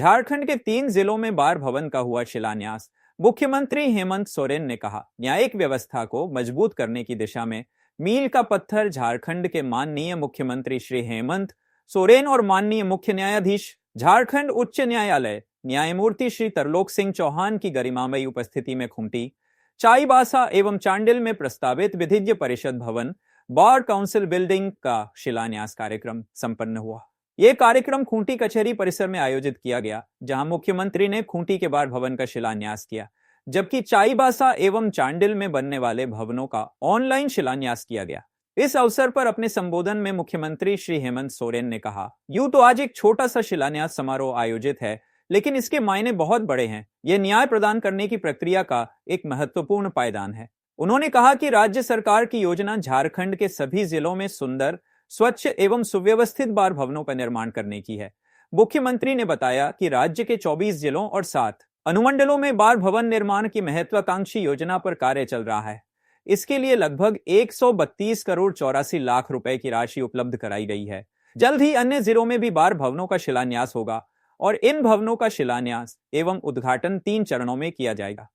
झारखंड के 3 जिलों में बार भवन का हुआ शिलान्यास। मुख्यमंत्री हेमंत सोरेन ने कहा, न्यायिक व्यवस्था को मजबूत करने की दिशा में मील का पत्थर झारखंड के माननीय मुख्यमंत्री श्री हेमंत सोरेन और माननीय मुख्य न्यायाधीश झारखंड उच्च न्यायालय न्यायमूर्ति श्री तरलोक सिंह चौहान की गरिमामयी उपस्थिति में खुंटी चाईबासा एवं चांडिल में प्रस्तावित विधिज्ञ परिषद भवन बार काउंसिल बिल्डिंग का शिलान्यास कार्यक्रम संपन्न हुआ। यह कार्यक्रम खूंटी कचहरी परिसर में आयोजित किया गया, जहां मुख्यमंत्री ने खूंटी के बार भवन का शिलान्यास किया, जबकि चाईबासा एवं चांडिल में बनने वाले भवनों का ऑनलाइन शिलान्यास किया गया। इस अवसर पर अपने संबोधन में मुख्यमंत्री श्री हेमंत सोरेन ने कहा, यूं तो आज एक छोटा सा शिलान्यास समारोह आयोजित है, लेकिन इसके मायने बहुत बड़े हैं। यह न्याय प्रदान करने की प्रक्रिया का एक महत्वपूर्ण पायदान है। उन्होंने कहा कि राज्य सरकार की योजना झारखंड के सभी जिलों में सुंदर, स्वच्छ एवं सुव्यवस्थित बार भवनों का निर्माण करने की है। मुख्यमंत्री ने बताया कि राज्य के 24 जिलों और 7 अनुमंडलों में बार भवन निर्माण की महत्वाकांक्षी योजना पर कार्य चल रहा है। इसके लिए लगभग 132 करोड़ 84 लाख रुपए की राशि उपलब्ध कराई गई है। जल्द ही अन्य जिलों में भी बार भवनों का शिलान्यास होगा और इन भवनों का शिलान्यास एवं उद्घाटन 3 चरणों में किया जाएगा।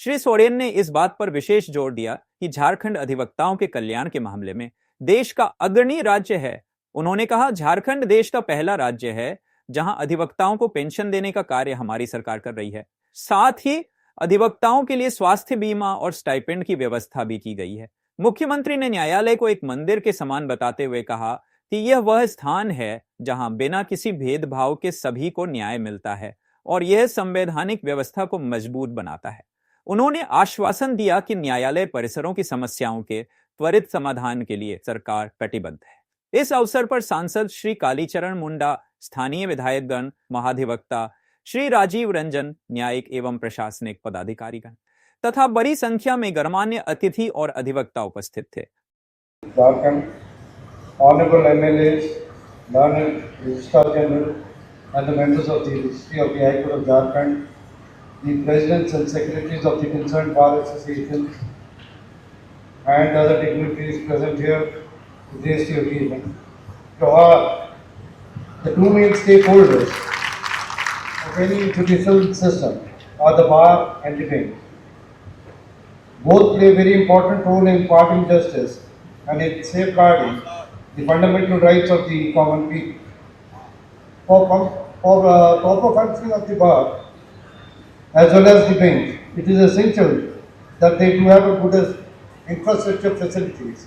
श्री सोरेन ने इस बात पर विशेष जोर दिया कि झारखंड अधिवक्ताओं के कल्याण के मामले में देश का अग्रणी राज्य है। उन्होंने कहा, झारखंड देश का पहला राज्य है जहां अधिवक्ताओं को पेंशन देने का कार्य हमारी सरकार कर रही है। साथ ही अधिवक्ताओं के लिए स्वास्थ्य बीमा और स्टाइपेंड की व्यवस्था भी की गई है। मुख्यमंत्री ने न्यायालय को एक मंदिर के समान बताते हुए कहा कि यह वह स्थान है जहां बिना किसी भेदभाव के सभी को न्याय मिलता है और यह संवैधानिक व्यवस्था को मजबूत बनाता है। उन्होंने आश्वासन दिया कि न्यायालय परिसरों की समस्याओं के त्वरित समाधान के लिए सरकार प्रतिबद्ध है। इस अवसर पर सांसद श्री कालीचरण मुंडा, स्थानीय विधायकगण, महाधिवक्ता श्री राजीव रंजन, न्यायिक एवं प्रशासनिक पदाधिकारीगण तथा बड़ी संख्या में गणमान्य अतिथि और अधिवक्ता उपस्थित थे। Honorable MLAs, learned Registrar General, and the members of the Registry of the High Court of Jharkhand, the presidents and secretaries of the concerned bar associations, and other dignitaries present here to grace the occasion. To the two main stakeholders of any judicial system are the bar and the bench. Both play a very important role in imparting justice and in safeguarding the fundamental rights of the common people. For proper functioning of the bar as well as the bench, it is essential that they do have a good infrastructure facilities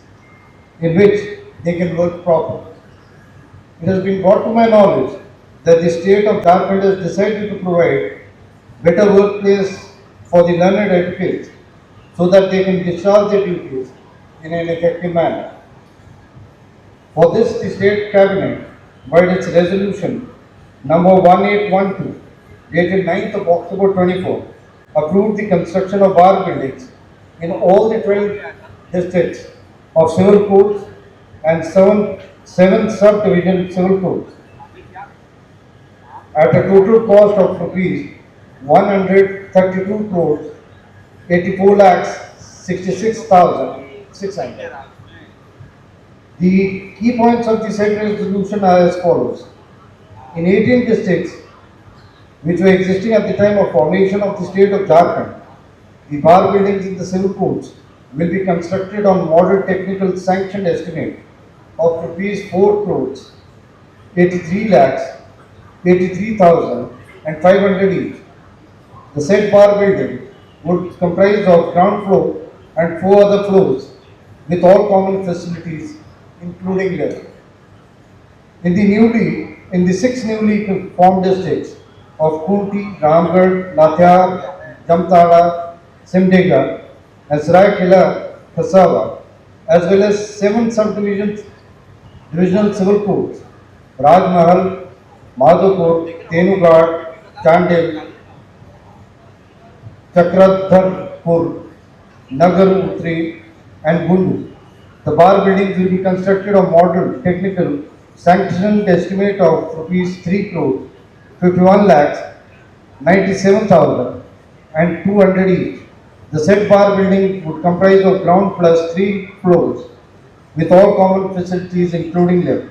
in which they can work properly. It has been brought to my knowledge that the state of Jharkhand has decided to provide better workplace for the learned advocates so that they can discharge their duties in an effective manner. For this, the State Cabinet, by its resolution number 1812, dated 9th of October 24, approved the construction of bar buildings in all the 12 districts of civil courts and seven subdivision civil courts at a total cost of rupees 132 crores 84 lakhs 66,600. The key points of the said resolution are as follows. In 18 districts which were existing at the time of formation of the state of Jharkhand, the bar buildings in the civil courts will be constructed on model technical sanctioned estimate of rupees 4 crores 83 lakhs 83,500 each. The said bar building would comprise of ground floor and 4 other floors with all common facilities including lift. In the 6 newly formed districts of Kunti, Ramgarh, Latyar, Jamtara, Simdega, and Saraikela, Kasaba, as well as 7 divisional civil courts, Rajmahal, Madhupur, Tenughat, Chandil, Chakradharpur, Nagar Utri, and Bundu. The bar buildings will be constructed on model technical sanctioned estimate of rupees 3 crore 51 lakhs 97,200 each. The said bar building would comprise of ground plus 3 floors with all common facilities including lift.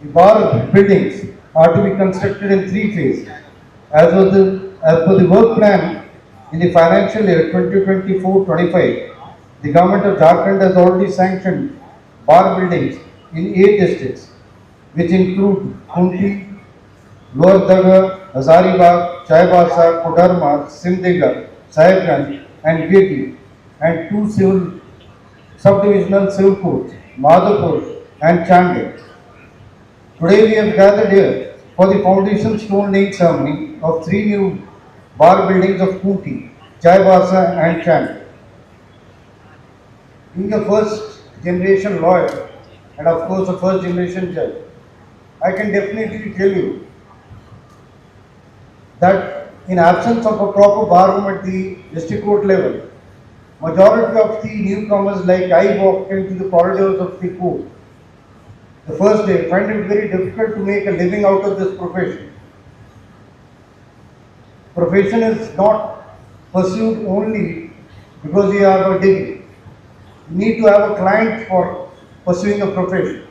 The bar buildings are to be constructed in 3 phases. As per the work plan in the financial year 2024-25, the government of Jharkhand has already sanctioned bar buildings in 8 districts, which include Kunti, Lohardaga, Hazaribagh, Chaibasa, Kodarma, Simdega, Sahibganj, and Geti, and 2 subdivisional civil courts, Madhapur and Chandel. Today we have gathered here for the foundation stone laying ceremony of 3 new bar buildings of Kunti, Chaibasa, and Chandel. Being a first generation lawyer and of course a first generation judge, I can definitely tell you that in absence of a proper bar room at the district court level, majority of the newcomers like I walked into the corridors of the court the first day find it very difficult to make a living out of this profession. Profession is not pursued only because you have a degree. You need to have a client for pursuing a profession.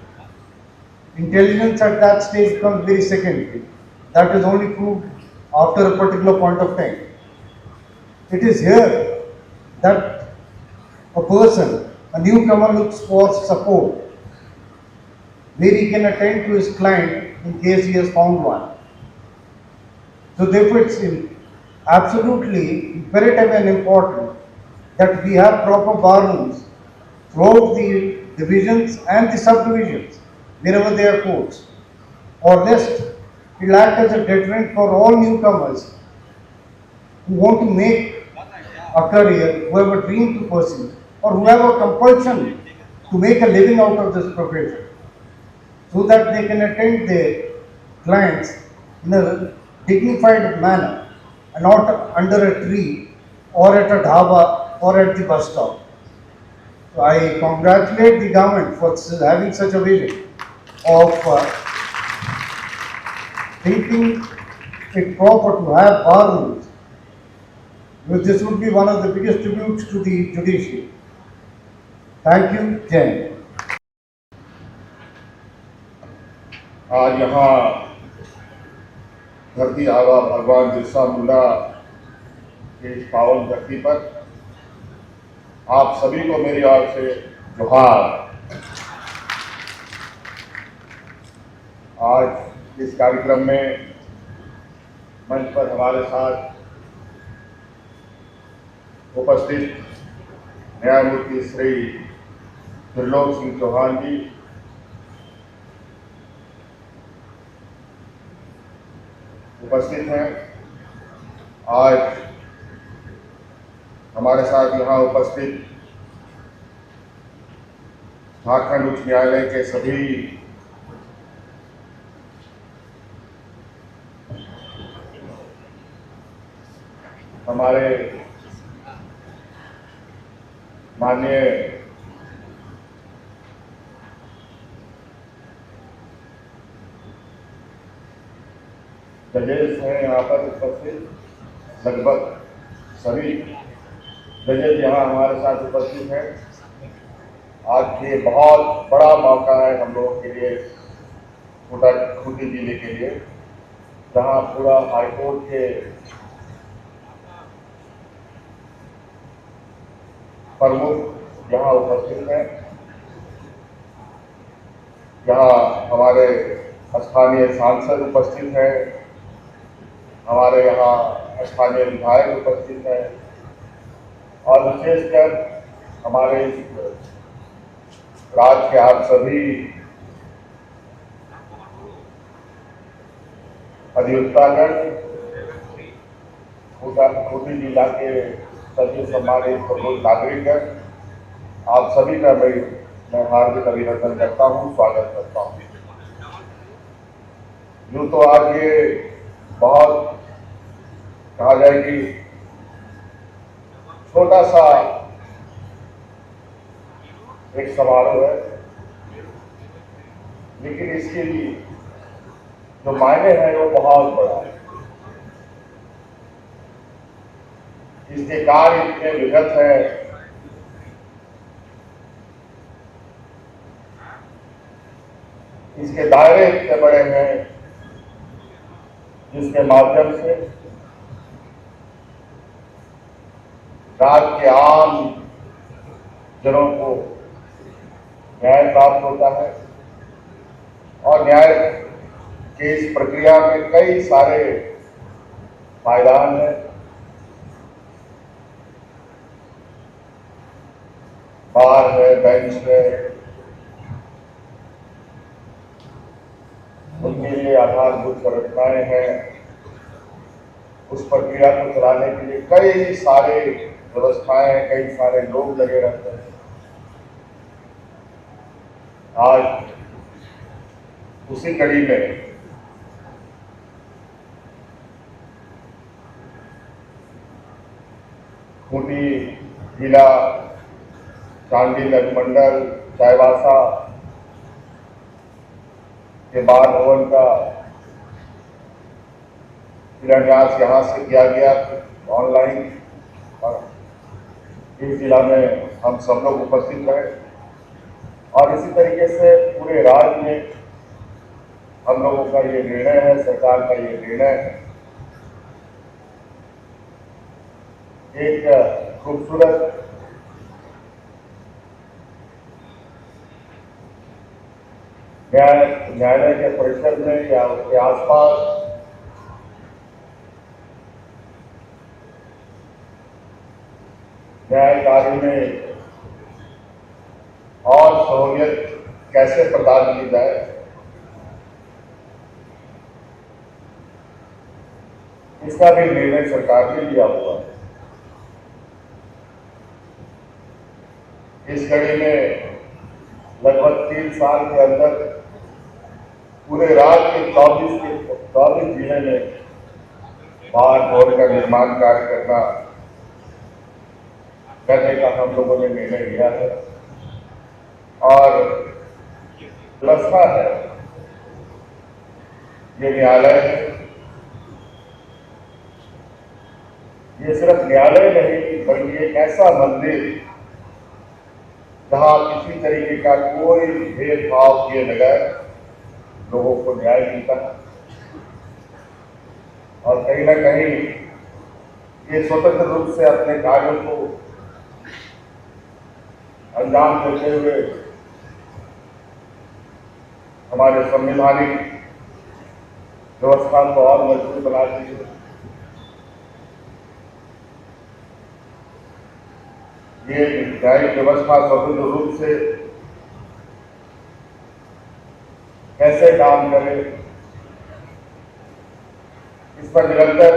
Intelligence at that stage becomes very secondary. That is only proved after a particular point of time. It is here that a person, a newcomer, looks for support, where he can attend to his client in case he has found one. So therefore it's absolutely imperative and important that we have proper bar rooms throughout the divisions and the subdivisions, wherever there are courts, or lest it will act as a deterrent for all newcomers who want to make a career, who have a dream to pursue, or who have a compulsion to make a living out of this profession, so that they can attend their clients in a dignified manner and not under a tree or at a dhaba or at the bus stop. So I congratulate the government for having such a vision of thinking it proper to have bar rooms. Because this would be one of the biggest tributes to the judiciary. Thank you, Jai Hind. आज यहाँ धरती आबा भगवान बिरसा मुंडा के इस पावन धरती पर आप सभी को मेरी ओर से जोहार। आज इस कार्यक्रम में मंच पर हमारे साथ उपस्थित न्यायमूर्ति श्री त्रिलोक सिंह चौहान जी, उपस्थित हैं। आज हमारे साथ यहाँ उपस्थित झारखंड उच्च न्यायालय के सभी हमारे माननीय जजेस हैं यहाँ पर उपस्थित, लगभग सभी जजेस यहाँ हमारे साथ उपस्थित हैं। आज ये बहुत बड़ा मौका है हम लोगों के लिए, खूंटी जिले के लिए, जहाँ पूरा हाईकोर्ट के प्रमुख यहाँ उपस्थित हैं। यहाँ हमारे स्थानीय सांसद उपस्थित हैं, हमारे यहाँ स्थानीय विधायक उपस्थित हैं, और विशेषकर हमारे राज्य के आप सभी अधिवक्तागण, खूंटी जिला के सभी सम्मानित प्रबुद्ध नागरिकगण, आप सभी का मैं हार्दिक अभिनंदन करता हूँ, स्वागत करता हूँ। यूँ तो आज ये बहुत कहा जाए कि छोटा सा एक समारोह है, लेकिन इसके लिए जो मायने हैं वो बहुत बड़ा है। इसके कार्य इतने विगत है, इसके दायरे इतने बड़े हैं जिसके माध्यम से राज्य के आम जनों को न्याय प्राप्त होता है और न्याय की इस प्रक्रिया में कई सारे पायदान हैं। बार है, बेंच है, उनके लिए आधारभूत संरचनाएं हैं। उस प्रक्रिया को चलाने के लिए कई सारे व्यवस्थाएं, कई सारे लोग लगे रहते हैं। आज उसी कड़ी में खूंटी जिला, चांडिल अनुमंडल, चाईबासा के बार भवन का शिलान्यास यहाँ से किया गया ऑनलाइन, और इस जिला में हम सब लोग उपस्थित रहे। और इसी तरीके से पूरे राज्य में हम लोगों का ये निर्णय है, सरकार का ये निर्णय है। एक खूबसूरत न्यायालय के परिसर में या उसके आसपास न्याय कार्य में और सहूलियत कैसे प्रदान की जाए, इसका भी निर्णय सरकार ने लिया हुआ है। इस कड़ी में लगभग 3 साल के अंदर पूरे राज्य के 24 जिले में बार भवन का निर्माण कार्य करने का हम लोगों ने निर्णय लिया है। और व्यवस्था है, ये न्यायालय है। ये सिर्फ न्यायालय नहीं बल्कि एक ऐसा मंदिर जहां किसी तरीके का कोई भेदभाव किए बगैर लोगों को न्याय मिलता है। और कहीं ना कहीं ये स्वतंत्र रूप से अपने कार्यों को अंजाम देते हुए हमारे संवैधानिक व्यवस्था को और मजबूत बनाती है। ये न्यायिक व्यवस्था स्वतंत्र रूप से कैसे काम करे, इस पर निरंतर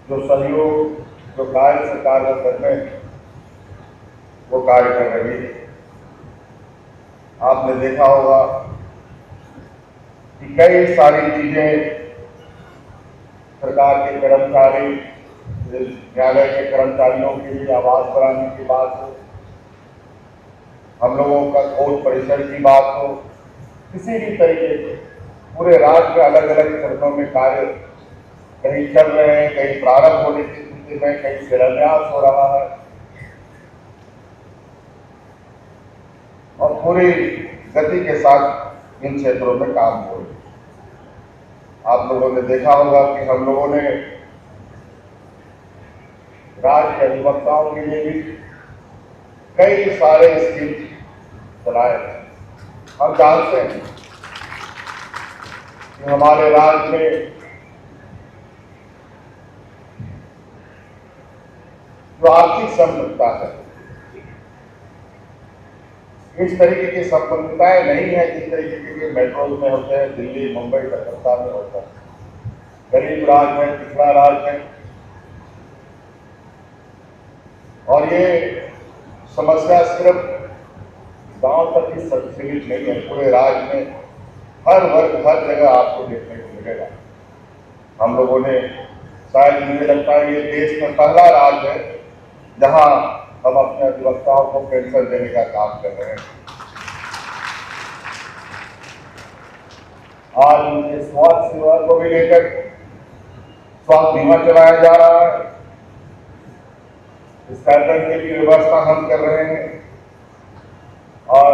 जो सहयोग, जो कार्य सरकार को करने वो कार्य कर रही है। आपने देखा होगा कि कई सारी चीजें सरकार के कर्मचारी, न्यायालय के कर्मचारियों के लिए आवास बनाने की बात हो, हम लोगों का कोर्ट परिसर की बात हो, किसी भी तरीके से पूरे राज्य में अलग अलग चरणों में कार्य कहीं चल रहे हैं, कहीं प्रारंभ होने की स्थिति में, कहीं शिलान्यास हो रहा है और पूरी गति के साथ इन क्षेत्रों में काम हो रहे हैं। आप लोगों ने देखा होगा कि हम लोगों ने राज्य के अधिवक्ताओं के लिए भी कई सारे स्कीम चलाए। हम जानते हैं कि हमारे राज्य में जो आर्थिक संपन्नता है, इस तरीके की संपन्नताएं नहीं है जिस तरीके के मेट्रोज में होते हैं, दिल्ली, मुंबई, कलकत्ता में होता है। गरीब राज्य है, पिछड़ा राज्य है। और ये समस्या सिर्फ गांव तक ही सीमित नहीं है, पूरे राज्य में हर वर्ग, हर जगह आपको देखने को मिलेगा। हम लोगों ने, शायद मुझे लगता है ये देश में पहला राज्य है जहां हम अपने अधिवक्ताओं को पेंशन देने का काम कर रहे हैं। आज उनके स्वास्थ्य सेवा को भी लेकर स्वास्थ्य बीमा चलाया जा रहा है। स्टाइपेंड की भी व्यवस्था हम कर रहे हैं और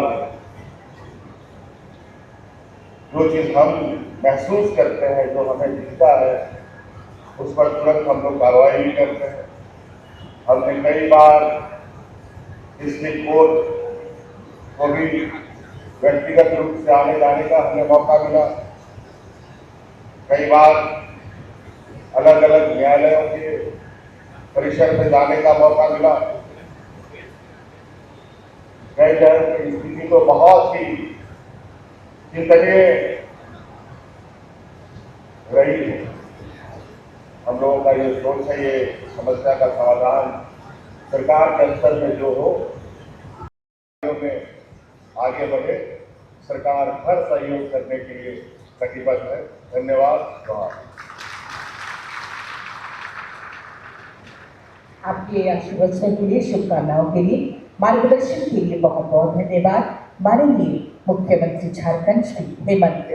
जो चीज हम महसूस करते हैं, जो हमें दिखता है, उस पर तुरंत हम लोग कार्रवाई भी करते हैं। हमने कई बार डिस्ट्रिक्ट कोर्ट को भी व्यक्तिगत रूप से आने जाने का हमें मौका मिला। कई बार अलग अलग न्यायालयों के परिसर में जाने का मौका मिला। कई जगह की स्थिति तो बहुत ही चिंतनीय रही है। हम लोगों का ये सोच है, ये समस्या का समाधान सरकार के स्तर में जो हो, में आगे बढ़े। सरकार हर सहयोग करने के लिए प्रतिबद्ध है। धन्यवाद। आपके आशीर्वचन के लिए, शुभकामनाओं के लिए, मार्गदर्शन के लिए बहुत बहुत धन्यवाद। माननीय मुख्यमंत्री झारखंड श्री हेमंत